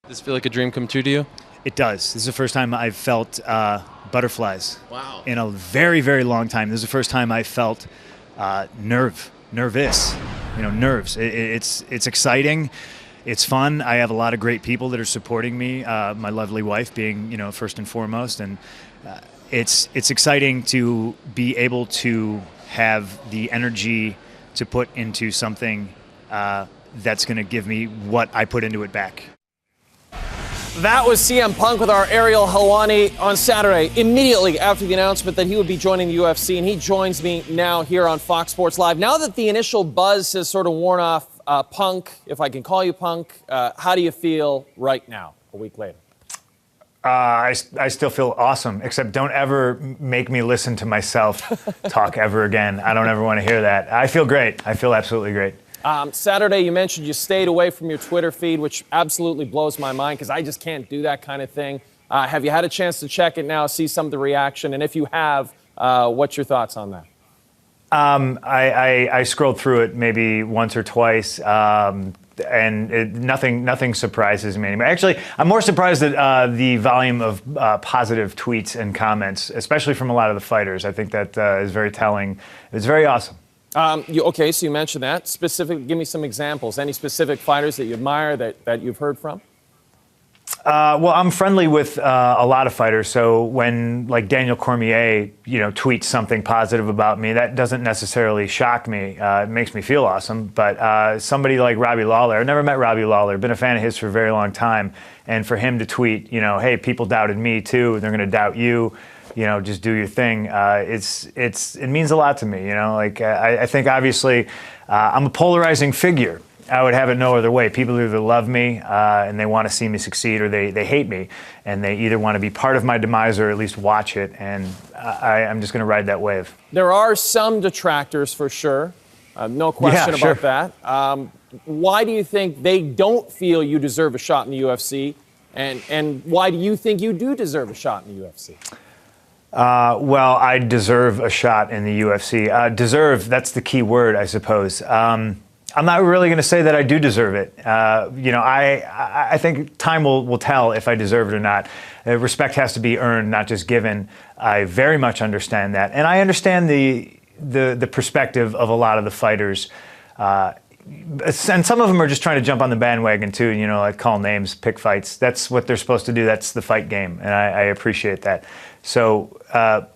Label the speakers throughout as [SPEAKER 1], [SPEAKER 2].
[SPEAKER 1] Does this feel like a dream come true to you?
[SPEAKER 2] It does. This is the first time I've felt butterflies.
[SPEAKER 1] Wow.
[SPEAKER 2] In a very, very long time. This is the first time I felt nervous. Nerves. It's exciting. It's fun. I have a lot of great people that are supporting me. My lovely wife being, first and foremost, and it's exciting to be able to have the energy to put into something that's going to give me what I put into it back.
[SPEAKER 3] That was CM Punk with our Ariel Helwani on Saturday, immediately after the announcement that he would be joining the UFC, and he joins me now here on Fox Sports Live. Now that the initial buzz has sort of worn off, Punk, if I can call you Punk, how do you feel right now, a week later?
[SPEAKER 2] I still feel awesome, except don't ever make me listen to myself talk ever again. I don't ever want to hear that. I feel great. I feel absolutely great.
[SPEAKER 3] Saturday, you mentioned you stayed away from your Twitter feed, which absolutely blows my mind because I just can't do that kind of thing. Have you had a chance to check it now, see some of the reaction? And if you have, what's your thoughts on that?
[SPEAKER 2] I scrolled through it maybe once or twice, and nothing surprises me anymore. Actually, I'm more surprised at the volume of positive tweets and comments, especially from a lot of the fighters. I think that is very telling. It's very awesome.
[SPEAKER 3] Okay, so you mentioned that. Give me some examples. Any specific fighters that you admire that you've heard from?
[SPEAKER 2] Well, I'm friendly with a lot of fighters, so when like Daniel Cormier, tweets something positive about me, that doesn't necessarily shock me. It makes me feel awesome. But somebody like Robbie Lawler, I've never met Robbie Lawler, been a fan of his for a very long time, and for him to tweet, hey, people doubted me too, they're going to doubt you. Just do your thing. It means a lot to me. I think obviously I'm a polarizing figure. I would have it no other way. People either love me and they want to see me succeed, or they hate me, and they either want to be part of my demise or at least watch it. And I'm just going to ride that wave.
[SPEAKER 3] There are some detractors for sure. No question about that. Why do you think they don't feel you deserve a shot in the UFC? And why do you think you do deserve a shot in the UFC?
[SPEAKER 2] Well, I deserve a shot in the UFC. Deserve, that's the key word, I suppose. I'm not really going to say that I do deserve it. I think time will tell if I deserve it or not. Respect has to be earned, not just given. I very much understand that. And I understand the perspective of a lot of the fighters. And some of them are just trying to jump on the bandwagon too, like call names, pick fights. That's what they're supposed to do. That's the fight game, and I appreciate that. So, I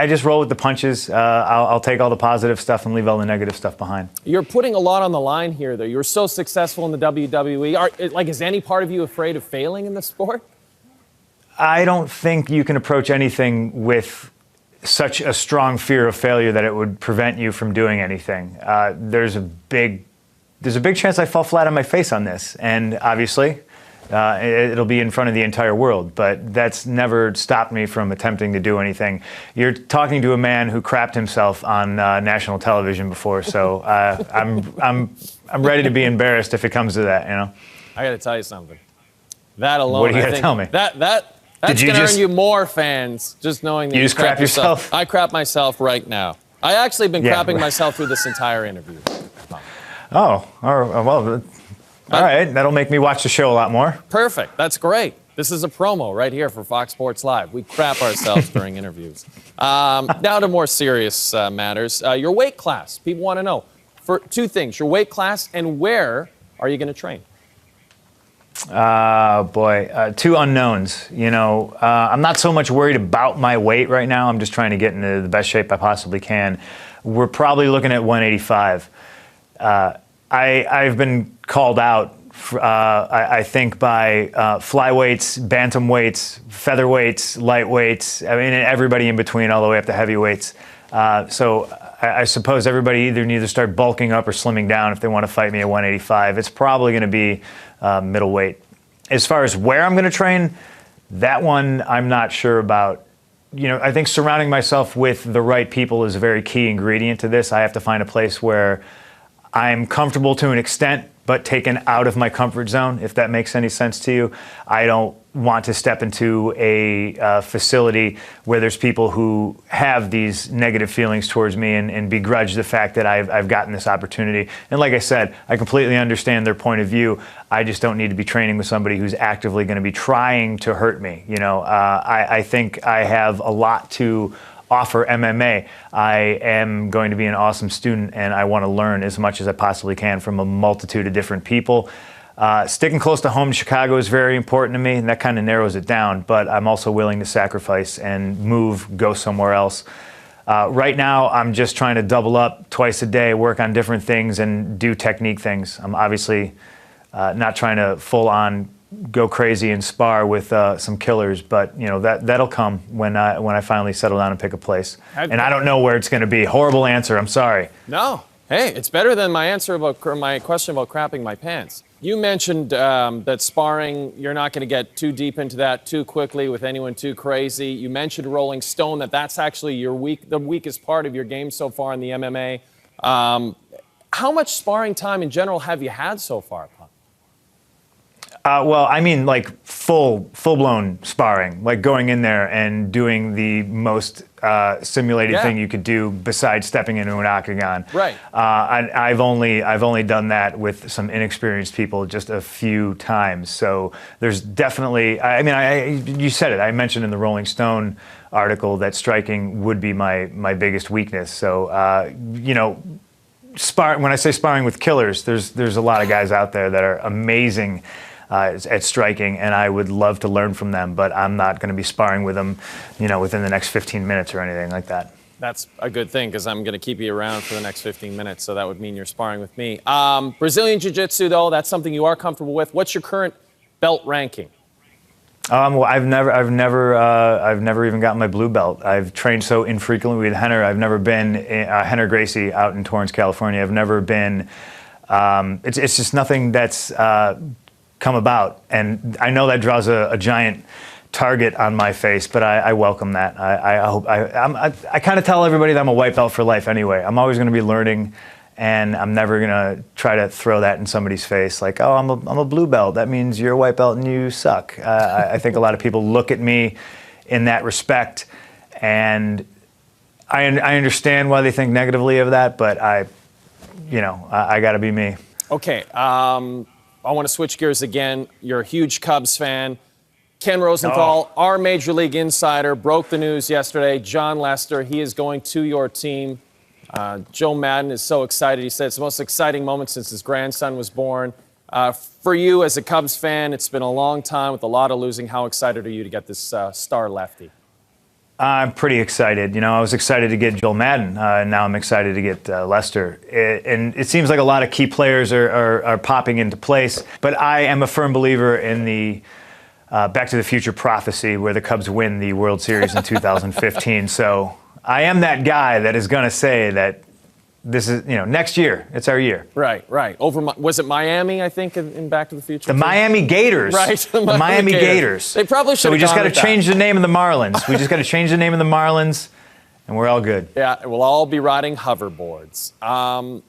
[SPEAKER 2] just roll with the punches. I'll take all the positive stuff and leave all the negative stuff behind.
[SPEAKER 3] You're putting a lot on the line here, though. You're so successful in the WWE. Is any part of you afraid of failing in the sport?
[SPEAKER 2] I don't think you can approach anything with such a strong fear of failure that it would prevent you from doing anything. There's a big chance I fall flat on my face on this, and obviously it'll be in front of the entire world, but that's never stopped me from attempting to do anything. You're talking to a man who crapped himself on national television before, so I'm ready to be embarrassed if it comes to that.
[SPEAKER 3] I got to tell you something. That alone,
[SPEAKER 2] what are you going to tell me?
[SPEAKER 3] That's going to earn you more fans, just knowing that
[SPEAKER 2] you just crap yourself.
[SPEAKER 3] I crap myself right now. I actually have been crapping myself through this entire interview.
[SPEAKER 2] Oh, well, all right. That'll make me watch the show a lot more.
[SPEAKER 3] Perfect. That's great. This is a promo right here for Fox Sports Live. We crap ourselves during interviews. Now to more serious matters. Your weight class. People want to know. For two things, your weight class and where are you going to train?
[SPEAKER 2] Two unknowns. I'm not so much worried about my weight right now. I'm just trying to get into the best shape I possibly can. We're probably looking at 185. I've been called out, I think, by flyweights, bantamweights, featherweights, lightweights, and everybody in between, all the way up to heavyweights. So I suppose everybody either needs to start bulking up or slimming down if they want to fight me at 185. It's probably going to be middleweight. As far as where I'm going to train, that one I'm not sure about. I think surrounding myself with the right people is a very key ingredient to this. I have to find a place where I'm comfortable to an extent, but taken out of my comfort zone, if that makes any sense to you. I don't want to step into a facility where there's people who have these negative feelings towards me and begrudge the fact that I've gotten this opportunity. And like I said, I completely understand their point of view. I just don't need to be training with somebody who's actively going to be trying to hurt me. You know, I think I have a lot to offer MMA. I am going to be an awesome student, and I want to learn as much as I possibly can from a multitude of different people. Sticking close to home, Chicago is very important to me, and that kind of narrows it down, but I'm also willing to sacrifice and move, go somewhere else. Right now, I'm just trying to double up twice a day, work on different things, and do technique things. I'm obviously not trying to full-on go crazy and spar with some killers, but you know that'll come when I finally settle down and pick a place. And I don't know where it's going to be. Horrible answer. I'm sorry.
[SPEAKER 3] No. Hey, it's better than my answer about my question about crapping my pants. You mentioned that sparring, you're not going to get too deep into that too quickly with anyone too crazy. You mentioned Rolling Stone, that's actually the weakest part of your game so far in the MMA. How much sparring time in general have you had so far, Punk?
[SPEAKER 2] Well, I mean, like full-blown sparring, like going in there and doing the most simulated thing you could do besides stepping into an octagon.
[SPEAKER 3] Right.
[SPEAKER 2] I've only done that with some inexperienced people just a few times. So there's definitely, I mean, you said it. I mentioned in the Rolling Stone article that striking would be my biggest weakness. So you know, when I say sparring with killers, there's a lot of guys out there that are amazing at striking, and I would love to learn from them, but I'm not going to be sparring with them, you know, within the next 15 minutes or anything like that.
[SPEAKER 3] That's a good thing, because I'm going to keep you around for the next 15 minutes, so that would mean you're sparring with me. Brazilian Jiu-Jitsu, though, that's something you are comfortable with. What's your current belt ranking?
[SPEAKER 2] Well, I've never even gotten my blue belt. I've trained so infrequently with Henner. I've never been Henner Gracie out in Torrance, California. I've never been. It's just nothing that's come about, and I know that draws a giant target on my face, but I welcome that. I kind of tell everybody that I'm a white belt for life anyway. I'm always going to be learning, and I'm never going to try to throw that in somebody's face like, oh, I'm a blue belt. That means you're a white belt and you suck. I think a lot of people look at me in that respect, and I understand why they think negatively of that, but I got to be me.
[SPEAKER 3] Okay. I want to switch gears again. You're a huge Cubs fan. Ken Rosenthal, our Major League insider, broke the news yesterday. John Lester, he is going to your team. Joe Madden is so excited. He said it's the most exciting moment since his grandson was born. For you as a Cubs fan, it's been a long time with a lot of losing. How excited are you to get this star lefty?
[SPEAKER 2] I'm pretty excited. You know, I was excited to get Joel Madden, and now I'm excited to get Lester. And it seems like a lot of key players are popping into place, but I am a firm believer in the Back to the Future prophecy where the Cubs win the World Series in 2015. So I am that guy that is going to say that this is, next year, it's our year.
[SPEAKER 3] Right. Was it Miami, I think, in Back to the Future?
[SPEAKER 2] The Miami Gators.
[SPEAKER 3] Right.
[SPEAKER 2] The Miami Gators.
[SPEAKER 3] They probably should have.
[SPEAKER 2] So we just
[SPEAKER 3] got
[SPEAKER 2] to change the name of the Marlins. We just got to change the name of the Marlins, and we're all good.
[SPEAKER 3] Yeah, we'll all be riding hoverboards. And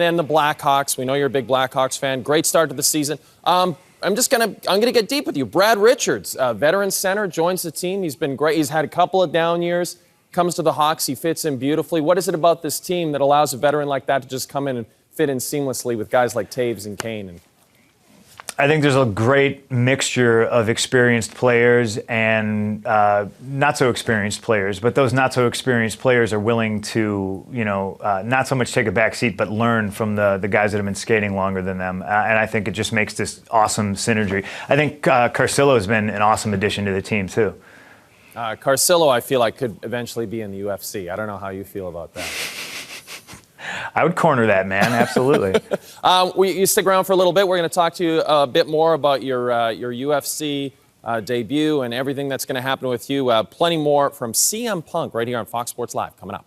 [SPEAKER 3] then the Blackhawks. We know you're a big Blackhawks fan. Great start to the season. I'm gonna get deep with you. Brad Richards, veteran center, joins the team. He's been great. He's had a couple of down years. Comes to the Hawks, he fits in beautifully. What is it about this team that allows a veteran like that to just come in and fit in seamlessly with guys like Taves and Kane?
[SPEAKER 2] I think there's a great mixture of experienced players and not so experienced players, but those not so experienced players are willing to, not so much take a back seat, but learn from the guys that have been skating longer than them. And I think it just makes this awesome synergy. I think Carcillo has been an awesome addition to the team, too.
[SPEAKER 3] Carcillo, I feel like, could eventually be in the UFC. I don't know how you feel about that.
[SPEAKER 2] I would corner that, man. Absolutely.
[SPEAKER 3] You stick around for a little bit. We're going to talk to you a bit more about your UFC debut and everything that's going to happen with you. Plenty more from CM Punk right here on Fox Sports Live coming up.